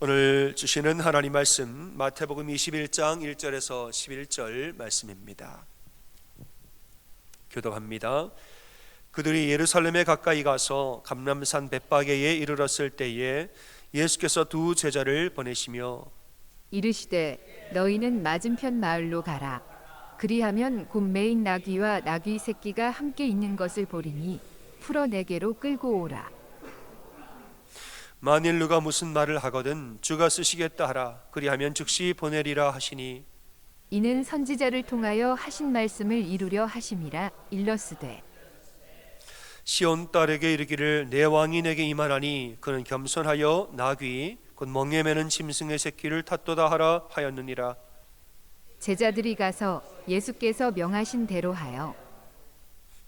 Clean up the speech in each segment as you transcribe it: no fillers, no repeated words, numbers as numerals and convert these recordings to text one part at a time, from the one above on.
오늘 주시는 하나님 말씀 마태복음 21장 1절에서 11절 말씀입니다. 교독합니다. 그들이 예루살렘에 가까이 가서 감람산 벳바게에 이르렀을 때에 예수께서 두 제자를 보내시며 이르시되 너희는 맞은편 마을로 가라. 그리하면 곧 매인 나귀와 나귀 새끼가 함께 있는 것을 보리니 풀어 내게로 끌고 오라. 만일 누가 무슨 말을 하거든 주가 쓰시겠다 하라. 그리하면 즉시 보내리라 하시니 이는 선지자를 통하여 하신 말씀을 이루려 하심이라. 일러스되 시온 딸에게 이르기를 내 왕이 내게 임하나니 그는 겸손하여 나귀 곧 멍에 매는 짐승의 새끼를 탔도다 하라 하였느니라. 제자들이 가서 예수께서 명하신 대로 하여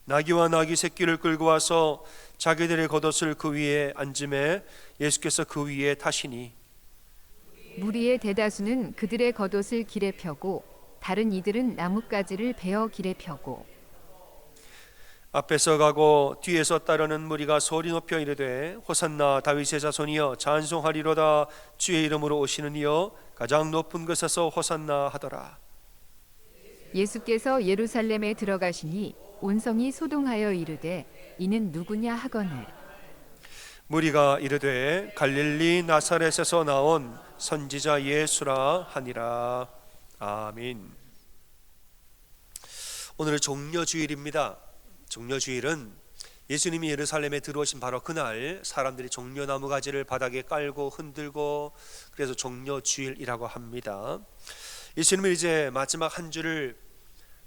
나귀와 나귀 새끼를 끌고 와서 자기들의 겉옷을 그 위에 앉음에 예수께서 그 위에 타시니 무리의 대다수는 그들의 겉옷을 길에 펴고 다른 이들은 나뭇가지를 베어 길에 펴고 앞에서 가고 뒤에서 따르는 무리가 소리 높여 이르되 호산나 다윗의 자손이여 찬송하리로다. 주의 이름으로 오시는 이여 가장 높은 곳에서 호산나 하더라. 예수께서 예루살렘에 들어가시니 온성이 소동하여 이르되 이는 누구냐 하거늘 무리가 이르되 갈릴리 나사렛에서 나온 선지자 예수라 하니라. 아멘. 오늘은 종려주일입니다. 종려주일은 예수님이 예루살렘에 들어오신 바로 그날 사람들이 종려나무 가지를 바닥에 깔고 흔들고 그래서 종려주일이라고 합니다. 예수님은 이제 마지막 한 주를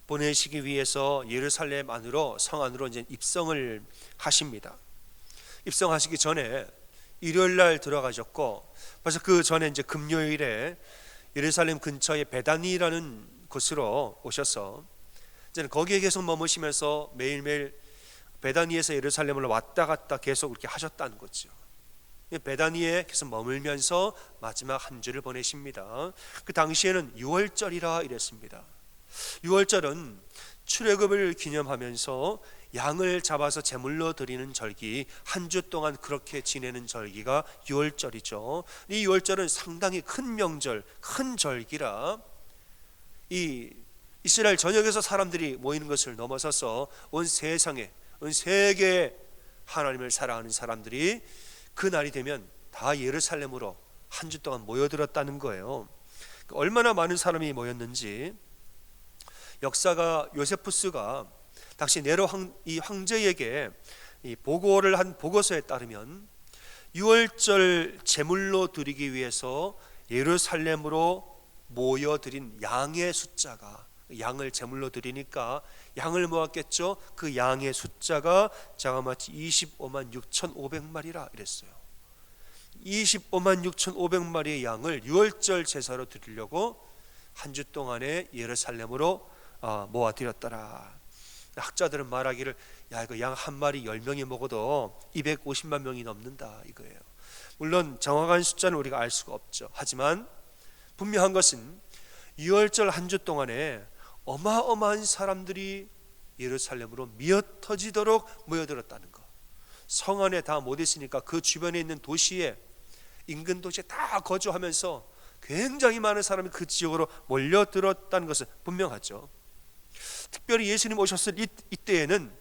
보내시기 위해서 예루살렘 안으로 성 안으로 이제 입성을 하십니다. 입성하시기 전에 일요일 날 들어가셨고 벌써 그 전에 이제 금요일에 예루살렘 근처의 베다니라는 곳으로 오셔서 이제 거기에 계속 머무시면서 매일매일 베다니에서 예루살렘으로 왔다 갔다 계속 그렇게 하셨다는 거죠. 베다니에 계속 머물면서 마지막 한 주를 보내십니다. 그 당시에는 유월절이라 이랬습니다. 유월절은 출애굽을 기념하면서 양을 잡아서 제물로 드리는 절기, 한 주 동안 그렇게 지내는 절기가 유월절이죠. 이 유월절은 상당히 큰 명절, 큰 절기라 이 이스라엘 전역에서 사람들이 모이는 것을 넘어서서 온 세상에, 온 세계에 하나님을 사랑하는 사람들이 그 날이 되면 다 예루살렘으로 한 주 동안 모여들었다는 거예요. 얼마나 많은 사람이 모였는지 역사가 요세푸스가 당시 네로 이 황제에게 이 보고를 한 보고서에 따르면 유월절 제물로 드리기 위해서 예루살렘으로 모여드린 양의 숫자가 양을 제물로 드리니까 양을 모았겠죠. 그 양의 숫자가 자그마치 25만 6,500마리라 이랬어요. 25만 6,500마리의 양을 유월절 제사로 드리려고 한 주 동안에 예루살렘으로 모아드렸더라. 학자들은 말하기를 야 이거 양 한 마리 10명이 먹어도 250만 명이 넘는다 이거예요. 물론 정확한 숫자는 우리가 알 수가 없죠. 하지만 분명한 것은 유월절 한 주 동안에 어마어마한 사람들이 예루살렘으로 미어터지도록 모여들었다는 것. 성 안에 다 못 있으니까 그 주변에 있는 도시에 인근 도시에 다 거주하면서 굉장히 많은 사람이 그 지역으로 몰려들었다는 것은 분명하죠. 특별히 예수님 오셨을 이때에는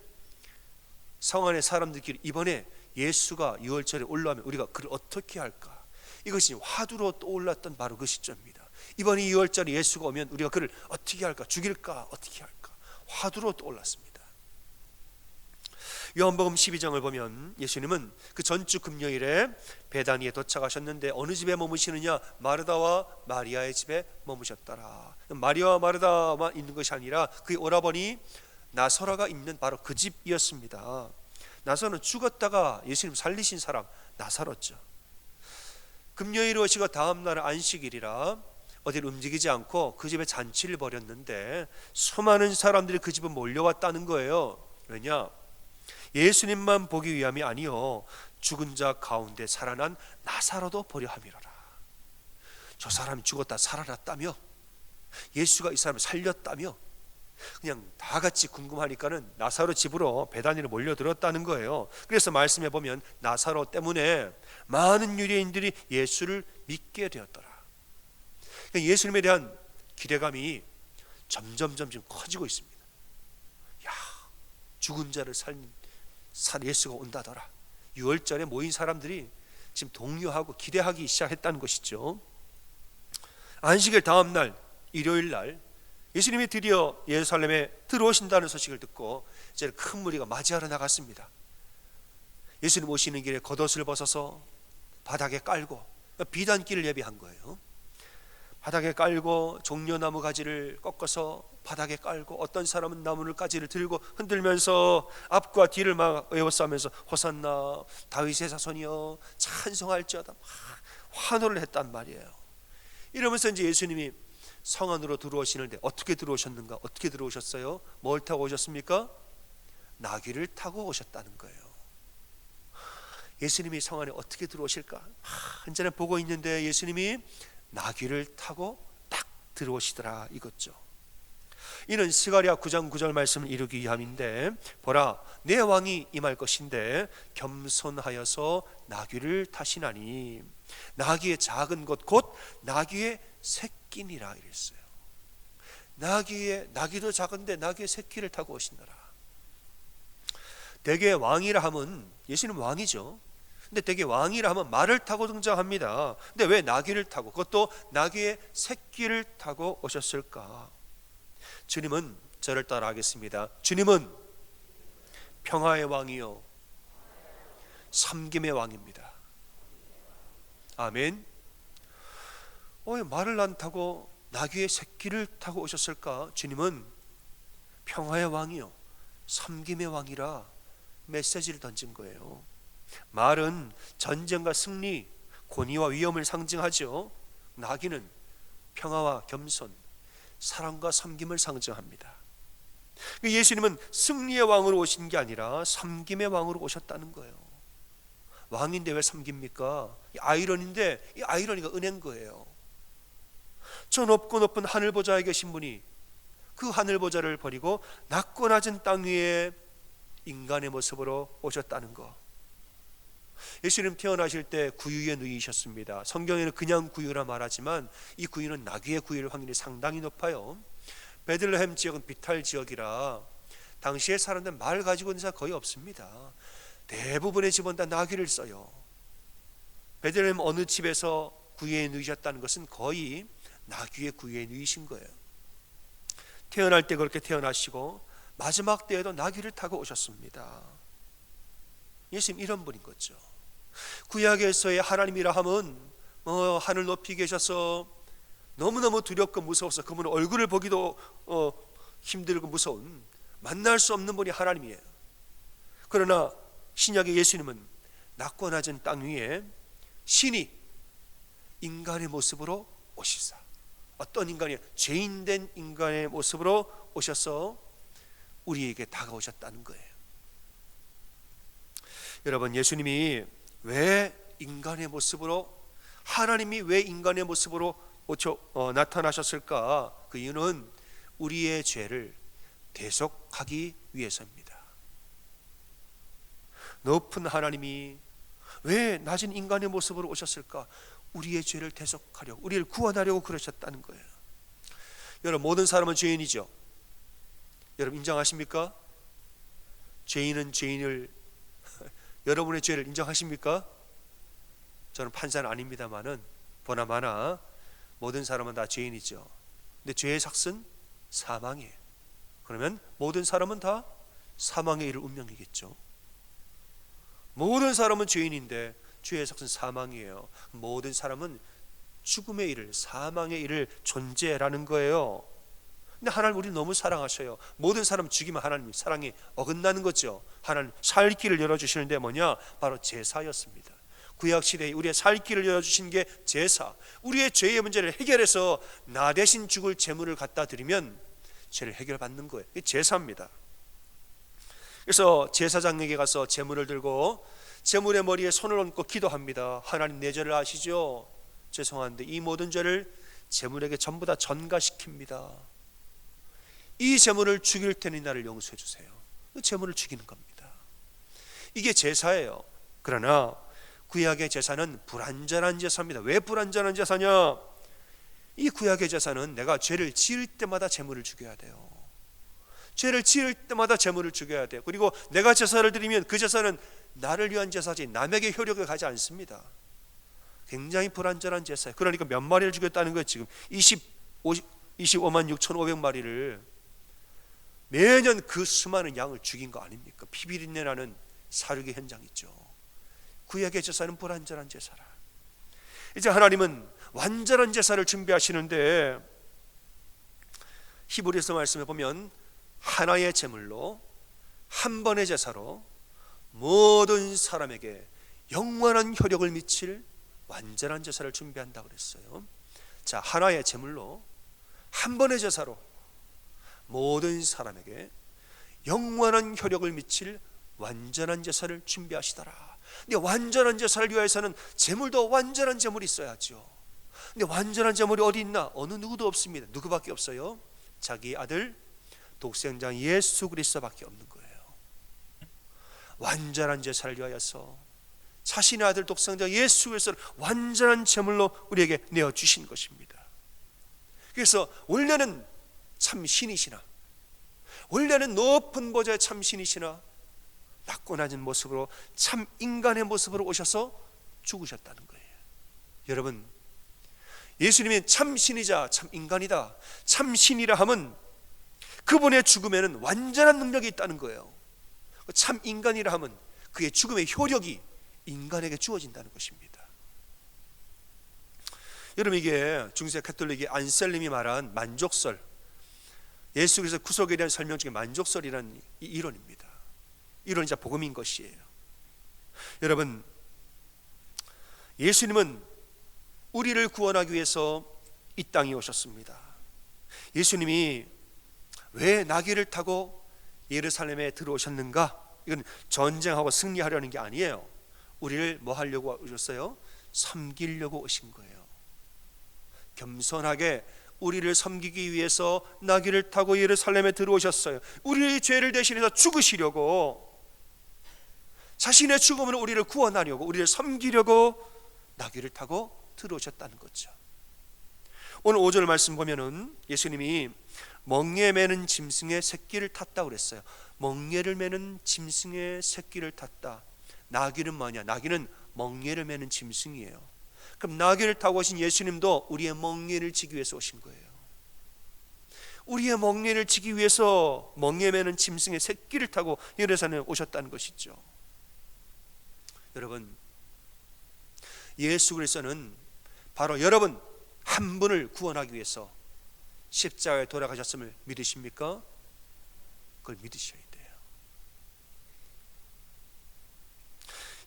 성 안의 사람들끼리 이번에 예수가 유월절에 올라오면 우리가 그를 어떻게 할까? 이것이 화두로 떠올랐던 바로 그 시점입니다. 이번에 유월절에 예수가 오면 우리가 그를 어떻게 할까? 죽일까? 어떻게 할까? 화두로 떠올랐습니다. 요한복음 12장을 보면 예수님은 그 전주 금요일에 베다니에 도착하셨는데 어느 집에 머무시느냐? 마르다와 마리아의 집에 머무셨더라. 마리아와 마르다만 있는 것이 아니라 그의 오라버니 나사로가 있는 바로 그 집이었습니다. 나사로는 죽었다가 예수님 살리신 사람 나사로죠. 금요일에 오시고 다음 날은 안식일이라 어디를 움직이지 않고 그 집에 잔치를 벌였는데 수많은 사람들이 그 집에 몰려왔다는 거예요. 왜냐? 예수님만 보기 위함이 아니요 죽은 자 가운데 살아난 나사로도 보려 함이로라. 저 사람이 죽었다 살아났다며? 예수가 이 사람을 살렸다며? 그냥 다 같이 궁금하니까는 나사로 집으로 베다니를 몰려들었다는 거예요. 그래서 말씀해 보면 나사로 때문에 많은 유대인들이 예수를 믿게 되었더라. 그러니까 예수님에 대한 기대감이 점점 커지고 있습니다. 야, 죽은 자를 살린 예수가 온다더라. 6월절에 모인 사람들이 지금 동요하고 기대하기 시작했다는 것이죠. 안식일 다음 날 일요일 날 예수님이 드디어 예루살렘에 들어오신다는 소식을 듣고 이제 큰 무리가 맞이하러 나갔습니다. 예수님 오시는 길에 겉옷을 벗어서 바닥에 깔고 비단길을 예비한 거예요. 바닥에 깔고 종려나무 가지를 꺾어서 바닥에 깔고 어떤 사람은 나무 가지를 들고 흔들면서 앞과 뒤를 막 에워싸면서 호산나 다윗의 자손이여 찬송할지어다 막 환호를 했단 말이에요. 이러면서 이제 예수님이 성 안으로 들어오시는데 어떻게 들어오셨는가? 어떻게 들어오셨어요? 뭘 타고 오셨습니까? 나귀를 타고 오셨다는 거예요. 예수님이 성 안에 어떻게 들어오실까? 한전에 보고 있는데 예수님이 나귀를 타고 딱 들어오시더라 이거죠. 이는 스가랴 9장 9절 말씀을 이루기 위함인데 보라 내 왕이 임할 것인데 겸손하여서 나귀를 타시나니 나귀의 작은 것 곧 나귀의 새끼니라 이랬어요. 나귀도 작은데 나귀의 새끼를 타고 오시느라. 대개 왕이라 하면 예수님 왕이죠. 근데 대개 왕이라 하면 말을 타고 등장합니다. 근데 왜 나귀를 타고 그것도 나귀의 새끼를 타고 오셨을까? 주님은 저를 따라 하겠습니다. 주님은 평화의 왕이요 섬김의 왕입니다. 아멘. 왜 말을 안 타고 나귀의 새끼를 타고 오셨을까? 주님은 평화의 왕이요 섬김의 왕이라 메시지를 던진 거예요. 말은 전쟁과 승리, 권위와 위엄을 상징하죠. 나귀는 평화와 겸손, 사랑과 섬김을 상징합니다. 예수님은 승리의 왕으로 오신 게 아니라 섬김의 왕으로 오셨다는 거예요. 왕인데 왜 섬깁니까? 이 아이러니인데 이 아이러니가 은혜인 거예요. 저 높고 높은 하늘 보좌에 계신 분이 그 하늘 보좌를 버리고 낮고 낮은 땅 위에 인간의 모습으로 오셨다는 거. 예수님 태어나실 때 구유에 누이셨습니다. 성경에는 그냥 구유라 말하지만 이 구유는 나귀의 구유일 확률이 상당히 높아요. 베들레헴 지역은 비탈 지역이라 당시의 사람들은 말 가지고 있는 사람 거의 없습니다. 대부분의 집은 다 나귀를 써요. 베들레헴 어느 집에서 구유에 누이셨다는 것은 거의 나귀의 구유에 누이신 거예요. 태어날 때 그렇게 태어나시고 마지막 때에도 나귀를 타고 오셨습니다. 예수님 이런 분인 거죠. 구약에서의 하나님이라 하면 하늘 높이 계셔서 너무너무 두렵고 무서워서 그분 얼굴을 보기도 힘들고 무서운 만날 수 없는 분이 하나님이에요. 그러나 신약의 예수님은 낮고 낮은 땅 위에 신이 인간의 모습으로 오시사 어떤 인간이 죄인된 인간의 모습으로 오셔서 우리에게 다가오셨다는 거예요. 여러분 예수님이 왜 인간의 모습으로 하나님이 왜 인간의 모습으로 나타나셨을까? 그 이유는 우리의 죄를 대속하기 위해서입니다. 높은 하나님이 왜 낮은 인간의 모습으로 오셨을까? 우리의 죄를 대속하려고 우리를 구원하려고 그러셨다는 거예요. 여러분 모든 사람은 죄인이죠. 여러분 인정하십니까? 죄인은 죄인을 여러분의 죄를 인정하십니까? 저는 판사는 아닙니다만은 보나마나 모든 사람은 다 죄인이죠. 근데 죄의 삭은 사망이에요. 그러면 모든 사람은 다 사망에 이를 운명이겠죠. 모든 사람은 죄인인데 죄의 삭은 사망이에요. 모든 사람은 죽음에 이를 사망에 이를 존재라는 거예요. 근데 하나님 우리를 너무 사랑하셔요. 모든 사람 죽이면 하나님 사랑이 어긋나는 거죠. 하나님 살 길을 열어주시는데 뭐냐? 바로 제사였습니다. 구약시대에 우리의 살 길을 열어주신 게 제사. 우리의 죄의 문제를 해결해서 나 대신 죽을 제물을 갖다 드리면 죄를 해결받는 거예요. 이게 제사입니다. 그래서 제사장에게 가서 제물을 들고 제물의 머리에 손을 얹고 기도합니다. 하나님 내 죄를 아시죠? 죄송한데 이 모든 죄를 제물에게 전부 다 전가시킵니다. 이 제물을 죽일 테니 나를 용서해 주세요. 제물을 죽이는 겁니다. 이게 제사예요. 그러나 구약의 제사는 불완전한 제사입니다. 왜 불완전한 제사냐? 이 구약의 제사는 내가 죄를 지을 때마다 제물을 죽여야 돼요. 죄를 지을 때마다 제물을 죽여야 돼요. 그리고 내가 제사를 드리면 그 제사는 나를 위한 제사지 남에게 효력을 가지 않습니다. 굉장히 불완전한 제사예요. 그러니까 몇 마리를 죽였다는 거예요. 지금 25만 6,500마리를 매년 그 수많은 양을 죽인 거 아닙니까? 피비린내 나는 사륙의 현장이죠. 구약의 제사는 불완전한 제사라. 이제 하나님은 완전한 제사를 준비하시는데 히브리서 말씀에 보면 하나의 제물로 한 번의 제사로 모든 사람에게 영원한 효력을 미칠 완전한 제사를 준비한다고 그랬어요. 자, 하나의 제물로 한 번의 제사로 모든 사람에게 영원한 효력을 미칠 완전한 제사를 준비하시더라. 근데 완전한 제사를 위해서는 제물도 완전한 제물이 있어야죠. 근데 완전한 제물이 어디 있나? 어느 누구도 없습니다. 누구밖에 없어요? 자기 아들 독생자 예수 그리스도밖에 없는 거예요. 완전한 제사를 위하여서 자신의 아들 독생자 예수 그리스도를 완전한 제물로 우리에게 내어주신 것입니다. 그래서 원래는 참 신이시나, 원래는 높은 보좌의 참 신이시나 낮고 낮은 모습으로 참 인간의 모습으로 오셔서 죽으셨다는 거예요. 여러분, 예수님이 참 신이자 참 인간이다, 참 신이라 하면 그분의 죽음에는 완전한 능력이 있다는 거예요. 참 인간이라 하면 그의 죽음의 효력이 인간에게 주어진다는 것입니다. 여러분, 이게 중세 가톨릭의 안셀림이 말한 만족설, 예수 그리스도 구속에 대한 설명 중에 만족설이라는 이론입니다. 이론이자 복음인 것이에요. 여러분, 예수님은 우리를 구원하기 위해서 이 땅에 오셨습니다. 예수님이 왜 나귀를 타고 예루살렘에 들어오셨는가? 이건 전쟁하고 승리하려는 게 아니에요. 우리를 뭐 하려고 오셨어요? 섬기려고 오신 거예요. 겸손하게 우리를 섬기기 위해서 나귀를 타고 예루살렘에 들어오셨어요. 우리의 죄를 대신해서 죽으시려고, 자신의 죽음으로 우리를 구원하려고, 우리를 섬기려고 나귀를 타고 들어오셨다는 거죠. 오늘 5절 말씀 보면은 예수님이 멍에 매는 짐승의 새끼를 탔다고 그랬어요. 멍에를 매는 짐승의 새끼를 탔다. 나귀는 뭐냐? 나귀는 멍에를 매는 짐승이에요. 그럼 나귀를 타고 오신 예수님도 우리의 멍에를 지기 위해서 오신 거예요. 우리의 멍에를 지기 위해서 멍에 매는 짐승의 새끼를 타고 예루살렘에 오셨다는 것이죠. 여러분, 예수 그리스도는 바로 여러분 한 분을 구원하기 위해서 십자가에 돌아가셨음을 믿으십니까? 그걸 믿으셔야 돼요.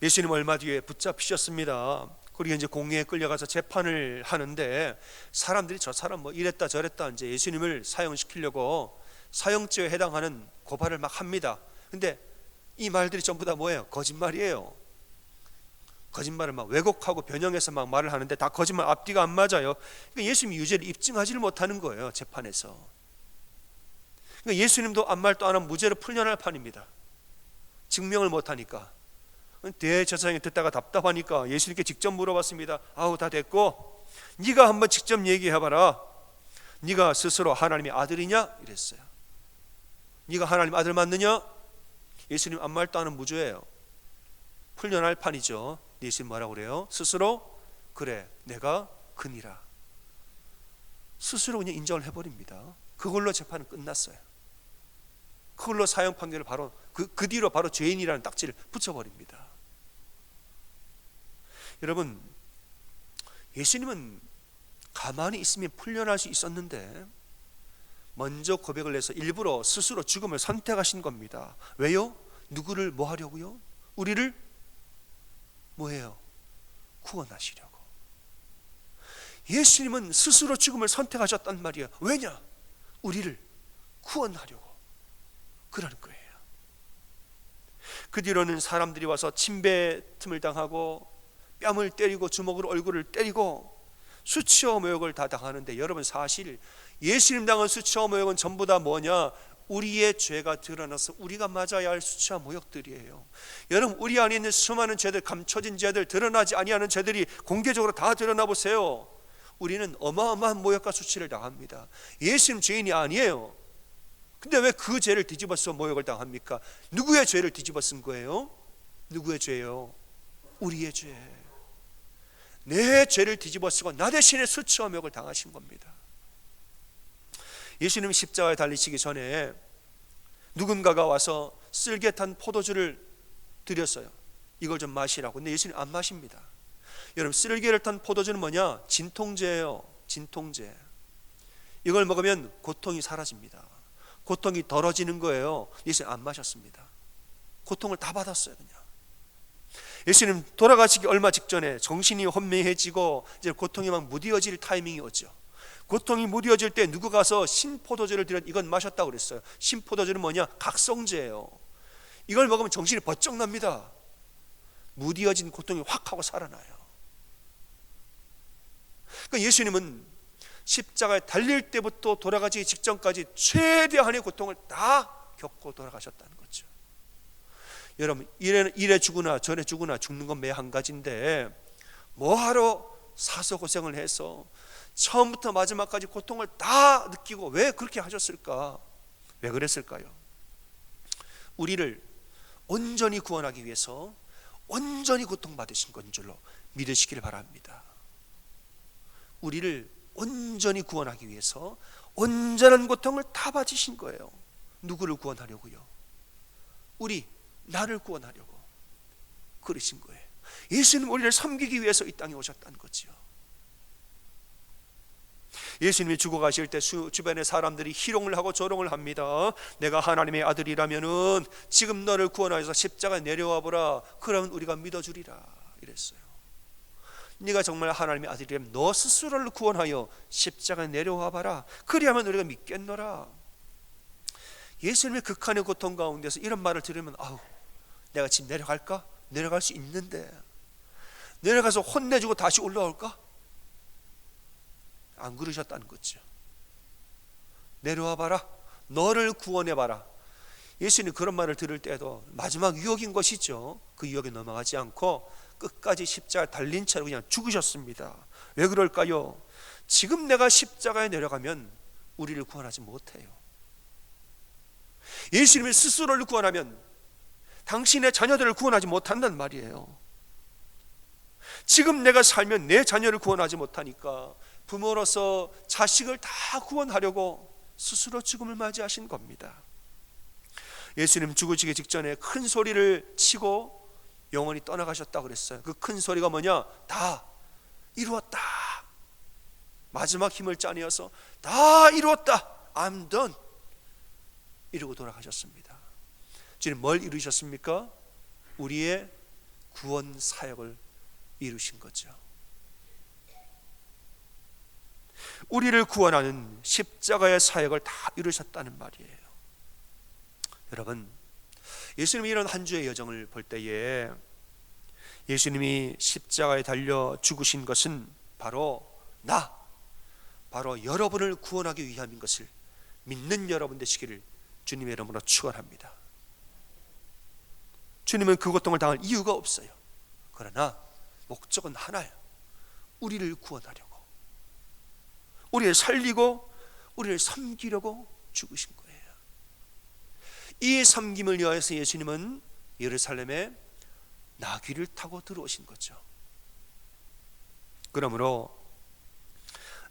예수님 얼마 뒤에 붙잡히셨습니다. 그리고 이제 공회에 끌려가서 재판을 하는데 사람들이 저 사람 뭐 이랬다 저랬다 이제 예수님을 사형시키려고 사형죄에 해당하는 고발을 막 합니다. 근데 이 말들이 전부 다 뭐예요? 거짓말이에요. 거짓말을 막 왜곡하고 변형해서 막 말을 하는데 다 거짓말, 앞뒤가 안 맞아요. 그러니까 예수님이 유죄를 입증하지를 못하는 거예요, 재판에서. 그러니까 예수님도 아무 말도 안 하면 무죄로 풀려날 판입니다. 증명을 못하니까. 대제사장이 듣다가 답답하니까 예수님께 직접 물어봤습니다. 아우, 다 됐고 네가 한번 직접 얘기해봐라. 네가 스스로 하나님의 아들이냐? 이랬어요. 네가 하나님 아들 맞느냐? 예수님 아무 말도 안 하면 무죄예요. 풀려날 판이죠. 예수님 뭐라고 그래요? 스스로 그래 내가 그니라. 스스로 그냥 인정을 해버립니다. 그걸로 재판은 끝났어요. 그걸로 사형 판결을 바로 그 뒤로 바로 죄인이라는 딱지를 붙여버립니다. 여러분, 예수님은 가만히 있으면 풀려날 수 있었는데 먼저 고백을 해서 일부러 스스로 죽음을 선택하신 겁니다. 왜요? 누구를 뭐 하려고요? 우리를 뭐해요? 구원하시려고. 예수님은 스스로 죽음을 선택하셨단 말이에요. 왜냐? 우리를 구원하려고. 그러는 거예요. 그 뒤로는 사람들이 와서 침배 틈을 당하고 뺨을 때리고 주먹으로 얼굴을 때리고 수치와 모욕을 다 당하는데 여러분, 사실 예수님 당한 수치와 모욕은 전부 다 뭐냐? 우리의 죄가 드러나서 우리가 맞아야 할 수치와 모욕들이에요. 여러분, 우리 안에 있는 수많은 죄들, 감춰진 죄들, 드러나지 아니하는 죄들이 공개적으로 다 드러나 보세요. 우리는 어마어마한 모욕과 수치를 당합니다. 예수님 죄인이 아니에요. 근데 왜 그 죄를 뒤집어서 모욕을 당합니까? 누구의 죄를 뒤집어 쓴 거예요? 누구의 죄요? 우리의 죄. 내 죄를 뒤집어 쓰고 나 대신에 수치와 모욕을 당하신 겁니다. 예수님 십자가에 달리시기 전에 누군가가 와서 쓸개 탄 포도주를 드렸어요. 이걸 좀 마시라고. 근데 예수님 안 마십니다. 여러분, 쓸개를 탄 포도주는 뭐냐? 진통제예요. 진통제. 이걸 먹으면 고통이 사라집니다. 고통이 덜어지는 거예요. 예수님 안 마셨습니다. 고통을 다 받았어요. 그냥. 예수님 돌아가시기 얼마 직전에 정신이 혼미해지고 이제 고통이 막 무뎌질 타이밍이 오죠. 고통이 무뎌질 때 누구 가서 신포도주를 드렸, 이건 마셨다고 그랬어요. 신포도주는 뭐냐? 각성제예요. 이걸 먹으면 정신이 번쩍 납니다. 무뎌진 고통이 확 하고 살아나요. 그러니까 예수님은 십자가에 달릴 때부터 돌아가기 직전까지 최대한의 고통을 다 겪고 돌아가셨다는 거죠. 여러분, 이래 죽으나 저래 죽으나 죽는 건 매 한 가지인데 뭐하러 사서 고생을 해서 처음부터 마지막까지 고통을 다 느끼고 왜 그렇게 하셨을까? 왜 그랬을까요? 우리를 온전히 구원하기 위해서 온전히 고통받으신 건 줄로 믿으시길 바랍니다. 우리를 온전히 구원하기 위해서 온전한 고통을 다 받으신 거예요. 누구를 구원하려고요? 나를 구원하려고 그러신 거예요. 예수님 우리를 섬기기 위해서 이 땅에 오셨다는 거죠. 예수님이 죽어가실 때 주변의 사람들이 희롱을 하고 조롱을 합니다. 내가 하나님의 아들이라면은 지금 너를 구원하여서 십자가에 내려와 보라. 그러면 우리가 믿어주리라 이랬어요. 네가 정말 하나님의 아들이라면 너 스스로를 구원하여 십자가에 내려와 봐라. 그리하면 우리가 믿겠노라. 예수님의 극한의 고통 가운데서 이런 말을 들으면 아우, 내가 지금 내려갈까? 내려갈 수 있는데 내려가서 혼내주고 다시 올라올까? 안 그러셨다는 거죠. 내려와 봐라. 너를 구원해 봐라. 예수님 그런 말을 들을 때도 마지막 유혹인 것이죠. 그 유혹에 넘어가지 않고 끝까지 십자가에 달린 채로 그냥 죽으셨습니다. 왜 그럴까요? 지금 내가 십자가에 내려가면 우리를 구원하지 못해요. 예수님이 스스로를 구원하면 당신의 자녀들을 구원하지 못한단 말이에요. 지금 내가 살면 내 자녀를 구원하지 못하니까 부모로서 자식을 다 구원하려고 스스로 죽음을 맞이하신 겁니다. 예수님 죽으시기 직전에 큰 소리를 치고 영원히 떠나가셨다고 그랬어요. 그 큰 소리가 뭐냐? 다 이루었다. 마지막 힘을 짜내어서 다 이루었다. I'm done. 이러고 돌아가셨습니다. 주님 뭘 이루셨습니까? 우리의 구원 사역을 이루신 거죠. 우리를 구원하는 십자가의 사역을 다 이루셨다는 말이에요. 여러분, 예수님이 이런 한 주의 여정을 볼 때에 예수님이 십자가에 달려 죽으신 것은 바로 바로 여러분을 구원하기 위함인 것을 믿는 여러분 되시기를 주님의 이름으로 축원합니다. 주님은 그 고통을 당할 이유가 없어요. 그러나 목적은 하나예요. 우리를 구원하려고, 우리를 살리고 우리를 섬기려고 죽으신 거예요. 이 섬김을 위하여서 예수님은 예루살렘에 나귀를 타고 들어오신 거죠. 그러므로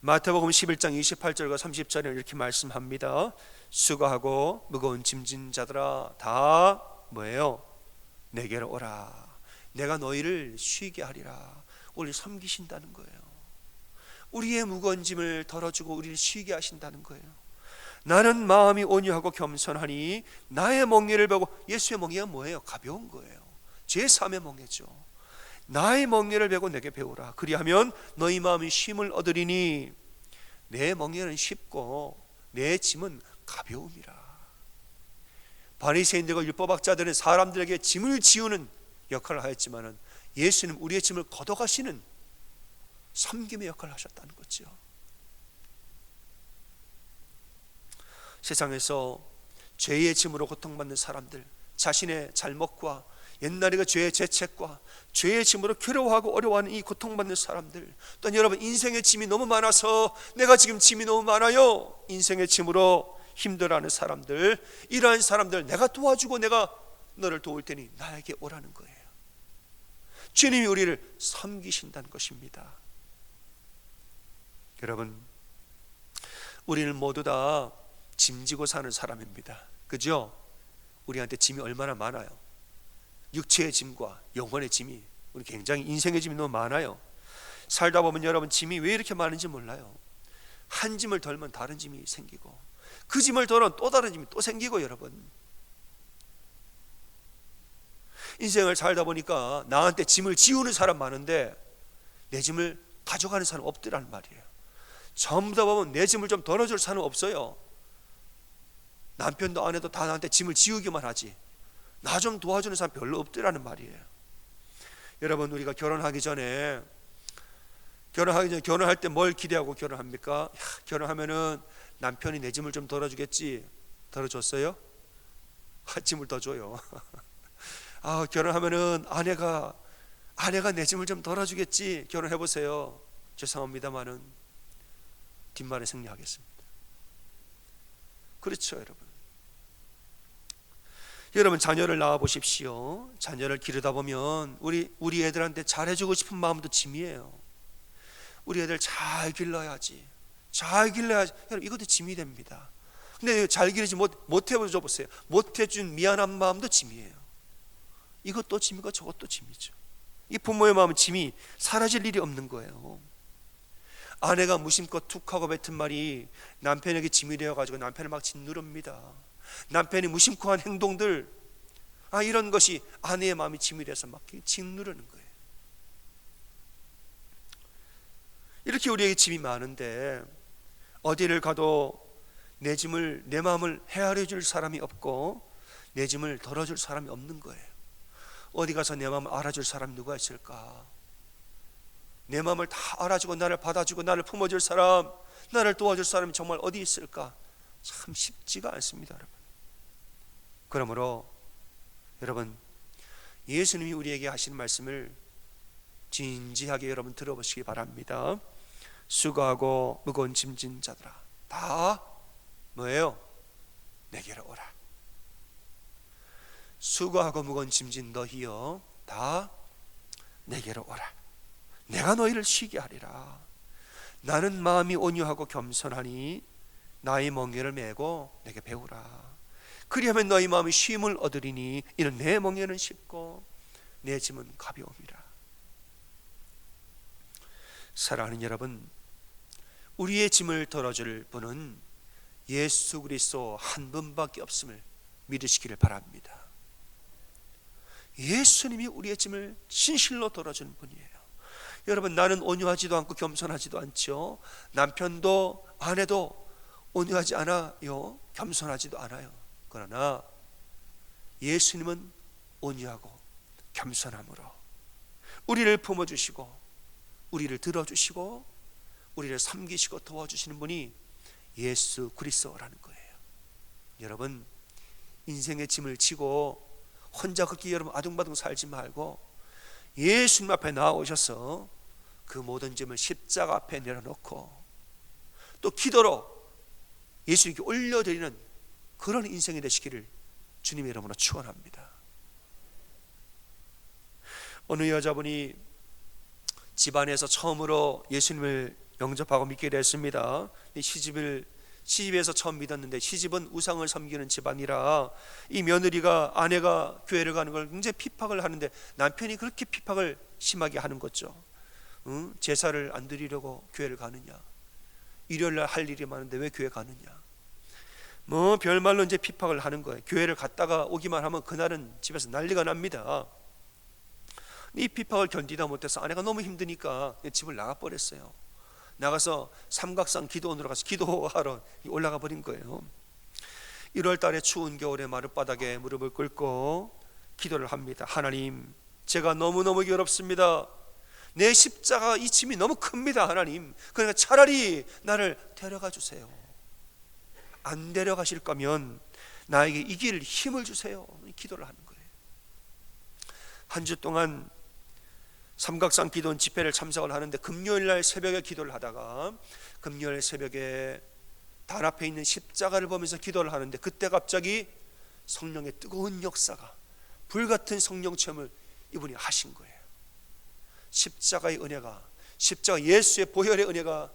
마태복음 11장 28절과 30절에 이렇게 말씀합니다. 수고하고 무거운 짐진 자들아 다 뭐예요? 내게로 오라. 내가 너희를 쉬게 하리라. 우리를 섬기신다는 거예요. 우리의 무거운 짐을 덜어주고 우리를 쉬게 하신다는 거예요. 나는 마음이 온유하고 겸손하니 나의 멍에를 베고, 예수의 멍에가 뭐예요? 가벼운 거예요. 제3의 멍에죠. 나의 멍에를 베고 내게 배우라. 그리하면 너희 마음이 쉼을 얻으리니 내 멍에는 쉽고 내 짐은 가벼움이라. 바리새인들과 율법학자들은 사람들에게 짐을 지우는 역할을 하였지만은 예수는 우리의 짐을 걷어가시는 섬김의 역할을 하셨다는 거죠. 세상에서 죄의 짐으로 고통받는 사람들, 자신의 잘못과 옛날에 그 죄의 죄책과 죄의 짐으로 괴로워하고 어려워하는 이 고통받는 사람들, 또는 여러분 인생의 짐이 너무 많아서 내가 지금 짐이 너무 많아요, 인생의 짐으로 힘들어하는 사람들, 이러한 사람들 내가 도와주고 내가 너를 도울 테니 나에게 오라는 거예요. 주님이 우리를 섬기신다는 것입니다. 여러분, 우리는 모두 다 짐지고 사는 사람입니다. 그죠? 우리한테 짐이 얼마나 많아요. 육체의 짐과 영혼의 짐이, 우리 굉장히 인생의 짐이 너무 많아요. 살다 보면 여러분 짐이 왜 이렇게 많은지 몰라요. 한 짐을 덜면 다른 짐이 생기고, 그 짐을 덜면 또 다른 짐이 또 생기고, 여러분 인생을 살다 보니까 나한테 짐을 지우는 사람 많은데 내 짐을 가져가는 사람 없더라는 말이에요. 전부 다 보면 내 짐을 좀 덜어줄 사람 없어요. 남편도 아내도 다 나한테 짐을 지우기만 하지 나 좀 도와주는 사람 별로 없더라는 말이에요. 여러분, 우리가 결혼하기 전에 결혼할 때 뭘 기대하고 결혼합니까? 결혼하면은 남편이 내 짐을 좀 덜어주겠지. 덜어줬어요? 짐을 더 줘요. 결혼하면은 아내가 내 짐을 좀 덜어주겠지. 결혼해보세요. 죄송합니다만은 뒷말에 승리하겠습니다. 그렇죠, 여러분. 여러분, 자녀를 낳아 보십시오. 자녀를 기르다 보면 우리 애들한테 잘해주고 싶은 마음도 짐이에요. 우리 애들 잘 길러야지. 여러분, 이것도 짐이 됩니다. 근데 잘 기르지 못해줘 보세요. 못해준 미안한 마음도 짐이에요. 이것도 짐이고 저것도 짐이죠. 이 부모의 마음은 짐이 사라질 일이 없는 거예요. 아내가 무심코 툭하고 뱉은 말이 남편에게 짐이 되어가지고 남편을 막 짓누릅니다. 남편이 무심코 한 행동들, 이런 것이 아내의 마음이 짐이 돼서 막 짓누르는 거예요. 이렇게 우리에게 짐이 많은데 어디를 가도 내 짐을, 내 마음을 헤아려 줄 사람이 없고 내 짐을 덜어줄 사람이 없는 거예요. 어디 가서 내 마음을 알아줄 사람이 누가 있을까? 내 마음을 다 알아주고 나를 받아주고 나를 품어줄 사람, 나를 도와줄 사람이 정말 어디 있을까? 참 쉽지가 않습니다, 여러분. 그러므로 여러분, 예수님이 우리에게 하시는 말씀을 진지하게 여러분 들어보시기 바랍니다. 수고하고 무거운 짐진 자들아, 다 뭐예요? 내게로 오라. 수고하고 무거운 짐진 너희여, 다 내게로 오라. 내가 너희를 쉬게 하리라. 나는 마음이 온유하고 겸손하니 나의 멍에를 메고 내게 배우라. 그리하면 너희 마음이 쉼을 얻으리니 이는 내 멍에는 쉽고 내 짐은 가벼움이라. 사랑하는 여러분, 우리의 짐을 덜어줄 분은 예수 그리스도 한 분밖에 없음을 믿으시기를 바랍니다. 예수님이 우리의 짐을 진실로 덜어주는 분이에요. 여러분, 나는 온유하지도 않고 겸손하지도 않죠. 남편도 아내도 온유하지 않아요. 겸손하지도 않아요. 그러나 예수님은 온유하고 겸손함으로 우리를 품어주시고 우리를 들어주시고 우리를 섬기시고 도와주시는 분이 예수 그리스도라는 거예요. 여러분, 인생의 짐을 지고 혼자 그렇게 여러분 아둥바둥 살지 말고 예수님 앞에 나오셔서 그 모든 짐을 십자가 앞에 내려놓고 또 기도로 예수님께 올려드리는 그런 인생이 되시기를 주님의 이름으로 축원합니다. 어느 여자분이 집안에서 처음으로 예수님을 영접하고 믿게 됐습니다. 시집에서 처음 믿었는데 시집은 우상을 섬기는 집안이라 이 며느리가 아내가 교회를 가는 걸 굉장히 핍박을 하는데 남편이 그렇게 핍박을 심하게 하는 거죠. 제사를 안 드리려고 교회를 가느냐, 일요일날 할 일이 많은데 왜 교회 가느냐, 뭐 별말로 이제 핍박을 하는 거예요. 교회를 갔다가 오기만 하면 그날은 집에서 난리가 납니다. 이 핍박을 견디다 못해서 아내가 너무 힘드니까 집을 나가버렸어요. 나가서 삼각산 기도원으로 가서 기도하러 올라가 버린 거예요. 1월 달에 추운 겨울에 마룻바닥에 무릎을 꿇고 기도를 합니다. 하나님, 제가 너무너무 괴롭습니다. 내 십자가 이 짐이 너무 큽니다. 하나님, 그러니까 차라리 나를 데려가 주세요. 안 데려가실 거면 나에게 이길 힘을 주세요. 기도를 하는 거예요. 한 주 동안 삼각산 기도원 집회를 참석을 하는데 금요일 날 새벽에 기도를 하다가 금요일 새벽에 달 앞에 있는 십자가를 보면서 기도를 하는데 그때 갑자기 성령의 뜨거운 역사가, 불같은 성령 체험을 이분이 하신 거예요. 십자가의 은혜가, 십자가 예수의 보혈의 은혜가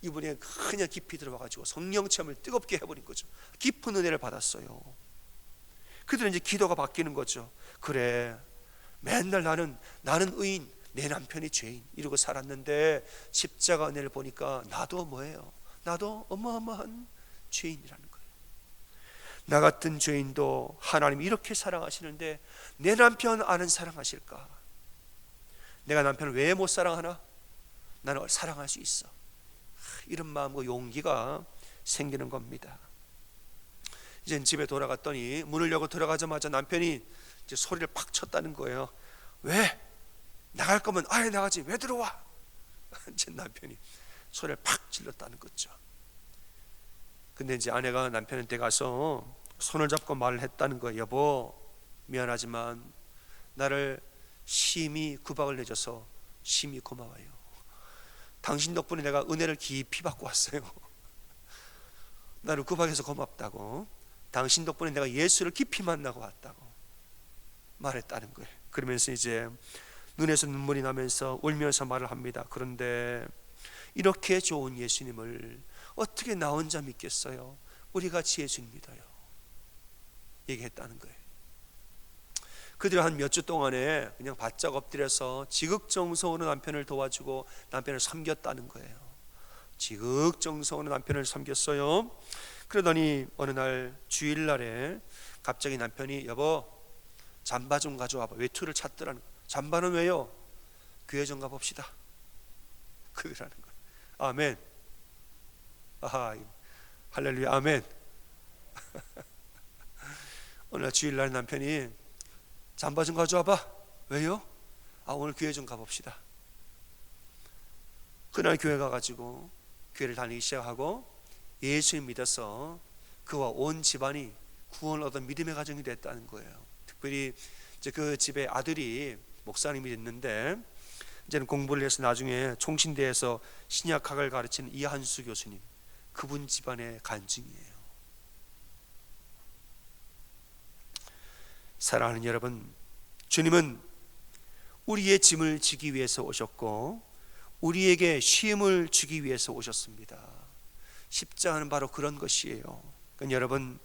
이분의 그냥 깊이 들어와가지고 성령 체험을 뜨겁게 해버린 거죠. 깊은 은혜를 받았어요. 그들은 이제 기도가 바뀌는 거죠. 그래, 맨날 나는 의인, 내 남편이 죄인 이러고 살았는데 십자가 은혜를 보니까 나도 뭐예요? 나도 어마어마한 죄인이라는 거예요. 나 같은 죄인도 하나님이 이렇게 사랑하시는데 내 남편 안 사랑하실까? 내가 남편을 왜 못 사랑하나? 나는 사랑할 수 있어. 이런 마음과 용기가 생기는 겁니다. 이제 집에 돌아갔더니 문을 열고 들어가자마자 남편이 이제 소리를 팍 쳤다는 거예요. 왜? 나갈 거면 아예 나가지 왜 들어와? 제 남편이 소리를 팍 질렀다는 거죠. 근데 이제 아내가 남편한테 가서 손을 잡고 말을 했다는 거예요. 여보, 미안하지만 나를 심히 구박을 내줘서 심히 고마워요. 당신 덕분에 내가 은혜를 깊이 받고 왔어요. 나를 구박해서 고맙다고, 당신 덕분에 내가 예수를 깊이 만나고 왔다고 말했다는 거예요. 그러면서 이제 눈에서 눈물이 나면서 울면서 말을 합니다. 그런데 이렇게 좋은 예수님을 어떻게 나 혼자 믿겠어요? 우리 같이 예수 믿어요. 얘기했다는 거예요. 그들이 한 몇 주 동안에 그냥 바짝 엎드려서 지극정성으로 남편을 도와주고 남편을 섬겼다는 거예요. 지극정성으로 남편을 섬겼어요. 그러더니 어느 날 주일날에 갑자기 남편이 여보 잠바 좀 가져와봐. 외투를 찾더라는 거예요. 잠바는 왜요? 교회 좀 가봅시다. 그러라는 거예요. 아멘. 아하, 할렐루야, 아멘. 어느 날 주일날 남편이 잠바 좀 가져와봐. 왜요? 아, 오늘 교회 좀 가봅시다. 그날 교회 가가지고 교회를 다니기 시작하고 예수를 믿어서 그와 온 집안이 구원을 얻은 믿음의 가정이 됐다는 거예요. 특별히 이제 그 집에 아들이 목사님이 됐는데 이제는 공부를 해서 나중에 총신대에서 신약학을 가르치는 이한수 교수님, 그분 집안의 간증이에요. 사랑하는 여러분, 주님은 우리의 짐을 지기 위해서 오셨고 우리에게 쉼을 주기 위해서 오셨습니다. 십자가는 바로 그런 것이에요. 그러니까 여러분,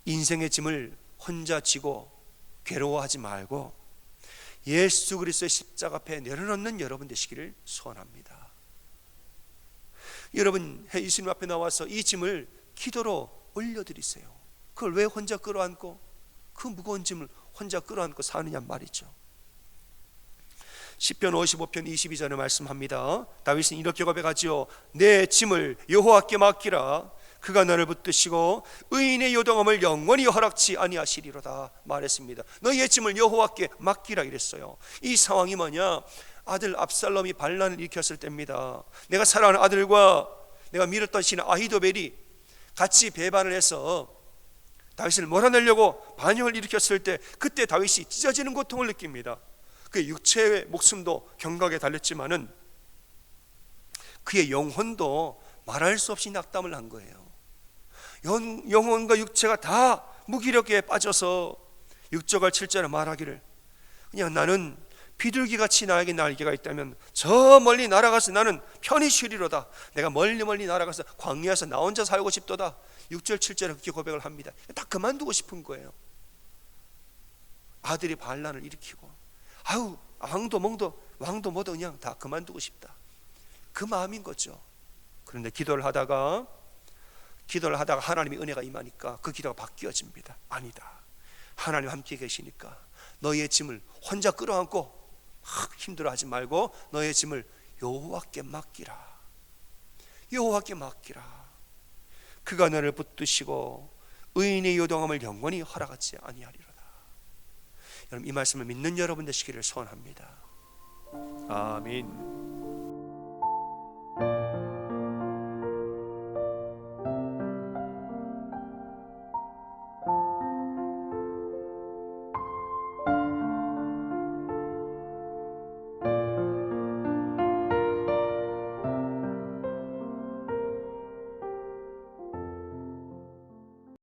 인생의 짐을 혼자 지고 괴로워하지 말고 예수 그리스도의 십자가 앞에 내려놓는 여러분 되시기를 소원합니다. 여러분, 예수님 앞에 나와서 이 짐을 기도로 올려드리세요. 그걸 왜 혼자 끌어안고 그 무거운 짐을 혼자 끌어안고 사느냐 말이죠. 시편 55편 22절에 말씀합니다. 다윗은 이렇게 고백하지요. 내 짐을 여호와께 맡기라. 그가 너를 붙드시고 의인의 요동함을 영원히 허락치 아니하시리로다 말했습니다. 너의 짐을 여호와께 맡기라 이랬어요. 이 상황이 뭐냐? 아들 압살롬이 반란을 일으켰을 때입니다. 내가 사랑하는 아들과 내가 밀었던 신 아히도벨이 같이 배반을 해서 다윗을 몰아내려고 반역을 일으켰을 때 그때 다윗이 찢어지는 고통을 느낍니다. 그의 육체의 목숨도 경각에 달렸지만은 그의 영혼도 말할 수 없이 낙담을 한 거예요. 영혼과 육체가 다 무기력에 빠져서 6절과 7절에 말하기를 그냥 나는 비둘기같이 나에게 날개가 있다면 저 멀리 날아가서 나는 편히 쉬리로다. 내가 멀리 날아가서 광야에서 나 혼자 살고 싶도다. 6절 7절에 그렇게 고백을 합니다. 다 그만두고 싶은 거예요. 아들이 반란을 일으키고 아유 왕도 뭐도 그냥 다 그만두고 싶다. 그 마음인 거죠. 그런데 기도를 하다가 하나님의 은혜가 임하니까 그 기도가 바뀌어집니다. 아니다, 하나님 함께 계시니까 너의 짐을 혼자 끌어안고 힘들어하지 말고 너의 짐을 여호와께 맡기라. 여호와께 맡기라. 그가 너를 붙드시고 의인의 요동함을 영원히 허락하지 아니하리로다. 여러분, 이 말씀을 믿는 여러분 되시기를 소원합니다. 아멘.